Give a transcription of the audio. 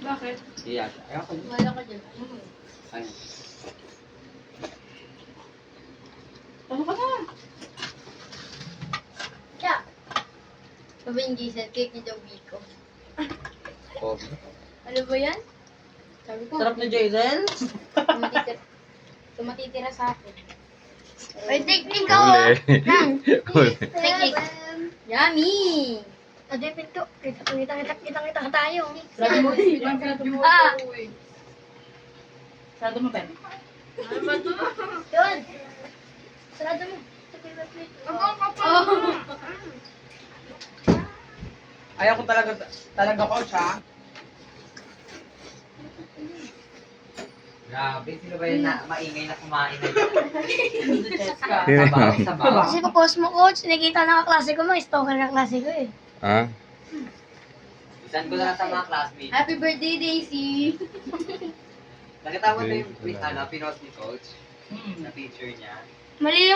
Bakit? Iya, ayaw ko. Wala ka dyan. Ayun. Ano ka na? Kaya, sabi yung Giselle, cake ni Joe Vico. Oh. Ano ba yan? Sabi ko, Sarap ni Jazel. tumatitira sa akin. Ay, technique ako! Nang! Technique! Yummy! Ate, pinto. Kita ka tayo. Sarado mo. Ibang sarado mo. Ah! Sarado mo, Ben. Ano ba ito? Yun! Sarado mo. Ayaw ko talaga coach ha. Grabe, sino ba yun na maingay na kumain na Jessica. sabaw? Kasi pa post mo, coach, nakita na kaklase ko, mga stalker na klase ko eh. Ah? Isan ko na lang sa mga classmates. Happy birthday, Daisy! Nakita mo na yung pinost ni Coach? Hmm. Na picture niya? Mali